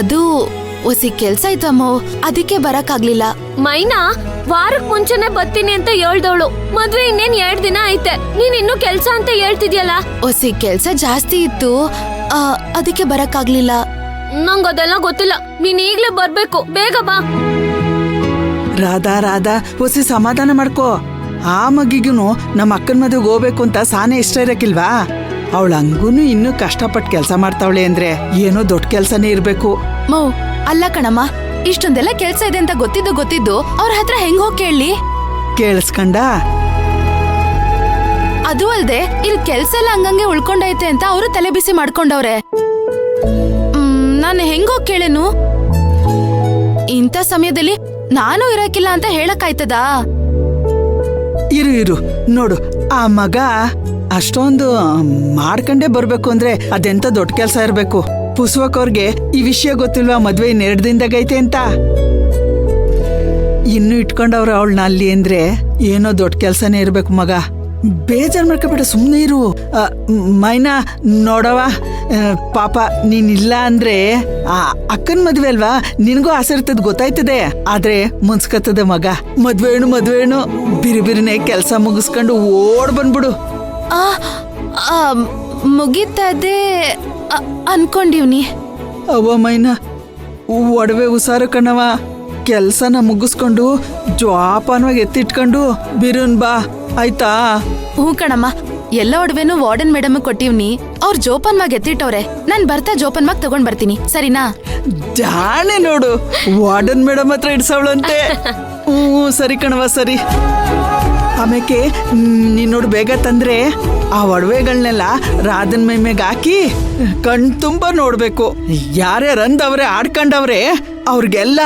ಅದು ಹೊಸಿ ಕೆಲ್ಸ ಇತ್ತಮ್ಮ, ಅದಕ್ಕೆ ಬರಕ್ಕಾಗ್ಲಿಲ್ಲ. ಮೈನಾ ವಾರಕ್ ಮುಂಚೆನೆ ಬರ್ತೀನಿ ಅಂತ ಹೇಳ್ದವಳು. ಮದ್ವೆ ಇನ್ನೇನ್ 2 ದಿನ ಐತೆ, ನೀನ್ ಇನ್ನು ಕೆಲ್ಸ ಅಂತ ಹೇಳ್ತಿದ್ಯಲ್ಲ. ಹೊಸಿ ಕೆಲ್ಸ ಜಾಸ್ತಿ ಇತ್ತು, ಅದಕ್ಕೆ ಬರಕ್ಕಾಗ್ಲಿಲ್ಲ. ನಂಗ್ ಅದೆಲ್ಲ ಗೊತ್ತಿಲ್ಲ, ನೀನ್ ಈಗ್ಲೇ ಬರ್ಬೇಕು, ಬೇಗ ಬಾ. ರಾಧಾ ರಾಧಾ ಹೊಸಿ ಸಮಾಧಾನ ಮಾಡ್ಕೋ. ಆ ಮಗಿಗೂ ನಮ್ಮ ಅಕ್ಕನ ಮದುವೆಗೆ ಹೋಗ್ಬೇಕು ಅಂತ ಸಾನೆ ಇಷ್ಟ ಇರಕ್ಕಿಲ್ವಾ? ಅವಳ ಹಂಗೂನು ಇನ್ನೂ ಕಷ್ಟಪಟ್ಟು ಕೆಲಸ ಮಾಡ್ತಾವಳೆ ಅಂದ್ರೆ ಏನೋ ದೊಡ್ಡ ಕೆಲ್ಸನೇ ಇರ್ಬೇಕು. ಮೌ ಅಲ್ಲ ಕಣಮ್ಮ, ಇಷ್ಟೊಂದೆಲ್ಲ ಕೆಲ್ಸ ಇದೆ ಅಂತ ಗೊತ್ತಿದ್ದು ಅವ್ರ ಹತ್ರ ಹೆಂಗ್ ಹೋಗ್ ಕೇಳಿ? ಕೇಳಿಸ್ಕಂಡ? ಅದು ಅಲ್ದೆ ಇಲ್ಲಿ ಕೆಲ್ಸ ಎಲ್ಲ ಹಂಗಂಗೆ ಉಳ್ಕೊಂಡೈತೆ ಅಂತ ಅವರು ತಲೆ ಬಿಸಿ ಮಾಡ್ಕೊಂಡವ್ರೆ. ನಾನು ಹೆಂಗೋಗ್ ಕೇಳೇನು? ಇಂಥ ಸಮಯದಲ್ಲಿ ನಾನು ಇರಕ್ಕಿಲ್ಲ ಅಂತ ಹೇಳಕ್ಕಾಯ್ತದಾ? ಇರು ನೋಡು, ಆ ಮಗ ಅಷ್ಟೊಂದು ಮಾಡ್ಕೊಂಡೇ ಬರ್ಬೇಕು ಅಂದ್ರೆ ಅದೆಂತ ದೊಡ್ಡ ಕೆಲ್ಸ ಇರ್ಬೇಕು. ಪುಸ್ವಕವ್ರಿಗೆ ಈ ವಿಷಯ ಗೊತ್ತಿಲ್ವಾ ಮದ್ವೆ 2 ದಿನದಾಗೈತೆ ಅಂತ? ಇನ್ನು ಇಟ್ಕೊಂಡವ್ರ ಅವಳನ್ನ ಅಲ್ಲಿ ಅಂದ್ರೆ ಏನೋ ದೊಡ್ಡ ಕೆಲ್ಸನೇ ಇರ್ಬೇಕು. ಮಗ ಬೇಜಾರ್ ಮಾಡ್ಕೊಬೇಡ, ಸುಮ್ನೆ ಇರು. ಮೈನಾ ನೋಡವ, ಪಾಪ ನೀನಿಲ್ಲ ಅಂದ್ರೆ ಆ ಅಕ್ಕನ್ ಮದ್ವೆ ಅಲ್ವಾ, ನಿನ್ಗೂ ಆಸೆ ಇರ್ತದ ಗೊತ್ತಾಯ್ತದೆ. ಆದ್ರೆ ಮುನ್ಸ್ಕತ್ತದೆ ಮಗ. ಮದ್ವೆಣು ಬಿರಿಬಿರಿನೇ ಕೆಲ್ಸ ಮುಗಿಸ್ಕೊಂಡು ಓಡ್ ಬಂದ್ಬಿಡು. ಮುಗಿತದೆ ಅನ್ಕೊಂಡಿವ್ನಿ. ಅವ್ವ ಮೈನಾ, ಒಡವೆ ಉಸಾರು ಕಣವ. ಕೆಲ್ಸನ ಮುಗಿಸ್ಕೊಂಡು ಜ್ವಾಪಾನವಾಗಿ ಎತ್ತಿಟ್ಕೊಂಡು ಬಿರುನ್ ಬಾ, ಆಯ್ತಾ? ಹೂ ಕಣಮ್ಮ, ಎಲ್ಲ ಒಡವೆನು ವಾರ್ಡನ್ ಮೇಡಮ್ ಕೊಟ್ಟಿವ್ನಿ. ಅವ್ರ ಜೋಪಾನ್ವಾಗಿ ಎತ್ತಿಟ್ಟವ್ರೆ. ನಾನ್ ಬರ್ತಾ ಜೋಪಾನ್ವಾಗಿ ತಗೊಂಡ್ ಬರ್ತೀನಿ, ಸರಿನಾ? ಜಾಣೆ ನೋಡು, ವಾರ್ಡನ್ ಮೇಡಮ್ ಹತ್ರ ಇಡ್ಸವಳಂತೆ. ಸರಿ ಕಣವ, ಸರಿ. ಆಮೇಲೆ ನೀನೋಡು ಬೇಗ ತಂದ್ರೆ ಆ ಒಡವೆಗಳನ್ನೆಲ್ಲ ರಾಧನ್ ಮೈ ಮೇಗ್ ಹಾಕಿ ಕಣ್ ತುಂಬ ನೋಡ್ಬೇಕು. ಯಾರ್ಯಾರಂದವ್ರೆ ಆಡ್ಕೊಂಡವ್ರೆ ಅವ್ರಿಗೆಲ್ಲ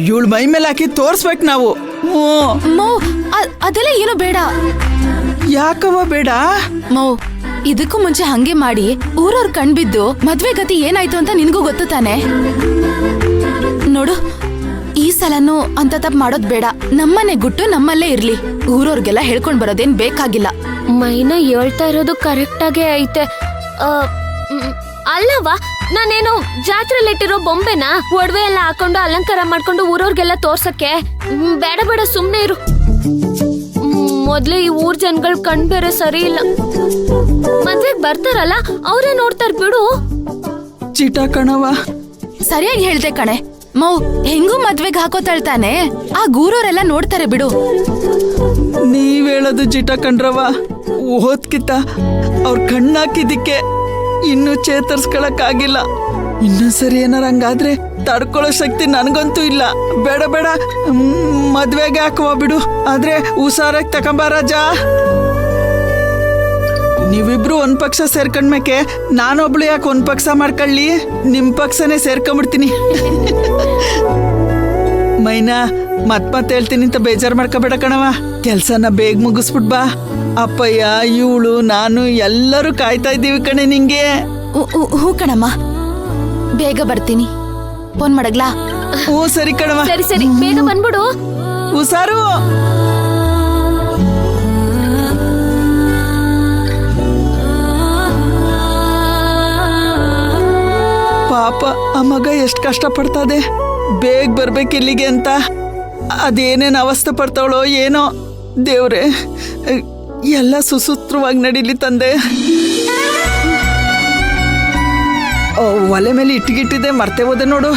ಇವಳ ಮೈ ಮೇಲೆ ಹಾಕಿ ತೋರ್ಸ್ಬೇಕು ನಾವು. ಅದೆಲ್ಲ ಏನು ಬೇಡ. ಯಾಕವ ಬೇಡ? ಮೌ, ಇದಕ್ಕೂ ಮುಂಚೆ ಹಂಗೆ ಮಾಡಿ ಊರವ್ರ ಕಣ್ಬಿದ್ದು ಮದ್ವೆ ಗತಿ ಏನಾಯ್ತು ಅಂತ ನಿನ್ಗೂ ಗೊತ್ತು ತಾನೆ. ನೋಡು, ಈ ಸಲನೂ ಅಂತ ತಪ್ಪು ಮಾಡೋದ್ ಬೇಡ. ನಮ್ಮನೆ ಗುಟ್ಟು ನಮ್ಮಲ್ಲೇ ಇರ್ಲಿ. ಊರವ್ರಿಗೆಲ್ಲ ಹೇಳ್ಕೊಂಡ್ ಬರೋದೇನ್ ಬೇಕಾಗಿಲ್ಲ. ಮೈನಾ ಹೇಳ್ತಾ ಇರೋದು ಕರೆಕ್ಟ್ ಆಗೇ ಐತೆ. ಅಲ್ಲವಾ, ನಾನೇನು ಜಾತ್ರೆಲಿಟ್ಟಿರೋ ಬೊಂಬೆನ ಒಡವೆ ಎಲ್ಲ ಹಾಕೊಂಡು ಅಲಂಕಾರ ಮಾಡ್ಕೊಂಡು ಊರವ್ರಿಗೆಲ್ಲ ತೋರ್ಸಕ್ಕೆ? ಬೇಡ ಸುಮ್ನೆ ಇರು. ಮೊದ್ಲೇ ಈ ಊರ್ ಜನಗಳ ಕಣ್ ಬೇರೆ ಸರಿ ಇಲ್ಲ. ಮದ್ವೆಗ್ ಬರ್ತಾರಲ್ಲ ಅವ್ರೇ ನೋಡ್ತಾರ ಬಿಡು. ಚೀಟ ಕಣವ. ಸರಿಯಾಗಿ ಹೇಳ್ದೆ ಕಣೆ. ಮೌ, ಹೆಂಗೂ ಮದ್ವೆಗ್ ಹಾಕೋತಾಳ್ತಾನೆ, ಆ ಗೂರವ್ರೆಲ್ಲ ನೋಡ್ತಾರೆ ಬಿಡು. ನೀವ್ ಹೇಳೋದು ಜಿಟ ಕಂಡ್ರವ. ಓದ್ಕಿತ್ತ ಅವ್ರ ಕಣ್ಣಾಕಿದಿಕ್ಕೆ ಇನ್ನೂ ಚೇತರ್ಸ್ಕೊಳಕ್ಕಾಗಿಲ್ಲ. ಇನ್ನೊಂದ್ಸರಿ ಏನಾರ ಹಂಗಾದ್ರೆ ತಡ್ಕೊಳ್ಳೋ ಶಕ್ತಿ ನನ್ಗಂತೂ ಇಲ್ಲ. ಬೇಡ ಮದ್ವೆಗೆ ಹಾಕುವ ಬಿಡು. ಆದ್ರೆ ಹುಷಾರಾಗಿ ತಕೊಂಬಾರಾಜ. ನೀವಿಬ್ರು ಒಂದ್ ಪಕ್ಷ ಸೇರ್ಕೊಂಡ್ಮೇಕೆ ನಾನೊಬ್ಳು ಯಾಕೆ ಒಂದ್ ಪಕ್ಷ ಮಾಡ್ಕೊಳ್ಳಿ? ನಿಮ್ ಪಕ್ಷನೇ ಸೇರ್ಕೊಂಡ್ಬಿಡ್ತೀನಿ. ಮೈನಾ, ಮತ್ ಹೇಳ್ತೀನಿ ಅಂತ ಬೇಜಾರ್ ಮಾಡ್ಕೋಬೇಡ ಕಣವ. ಕೆಲ್ಸನ ಬೇಗ ಮುಗಿಸ್ಬಿಟ್ ಬಾ. ಅಪ್ಪಯ್ಯ, ಇವಳು, ನಾನು ಎಲ್ಲರೂ ಕಾಯ್ತಾ ಇದ್ದೀವಿ ಕಣೆ ನಿಂಗೆ. ಹೂ ಕಣಮ್ಮ, ಬೇಗ ಬರ್ತೀನಿ. ಫೋನ್ ಮಾಡಗ್ಲಾ? ಹ್ಞೂ ಸರಿ ಕಣವ. ಸರಿ ಬೇಗ ಬಂದ್ಬಿಡು. ಹುಷಾರು. ಪಾಪ ಆ ಮಗ ಎಷ್ಟು ಕಷ್ಟ ಪಡ್ತದೆ, ಬೇಗ ಬರ್ಬೇಕು ಇಲ್ಲಿಗೆ ಅಂತ. ಅದೇನೇನು ಅವಸ್ಥೆ ಪಡ್ತಾವಳೋ ಏನೋ. ದೇವ್ರೆ, ಎಲ್ಲ ಸುಸೂತ್ರವಾಗಿ ನಡೀಲಿ ತಂದೆ. ಒಲೆ ಮೇಲೆ ಇಟ್ಟಿಗಿಟ್ಟಿದೆ, ಮರ್ತೆ ಹೋದೆ ನೋಡು.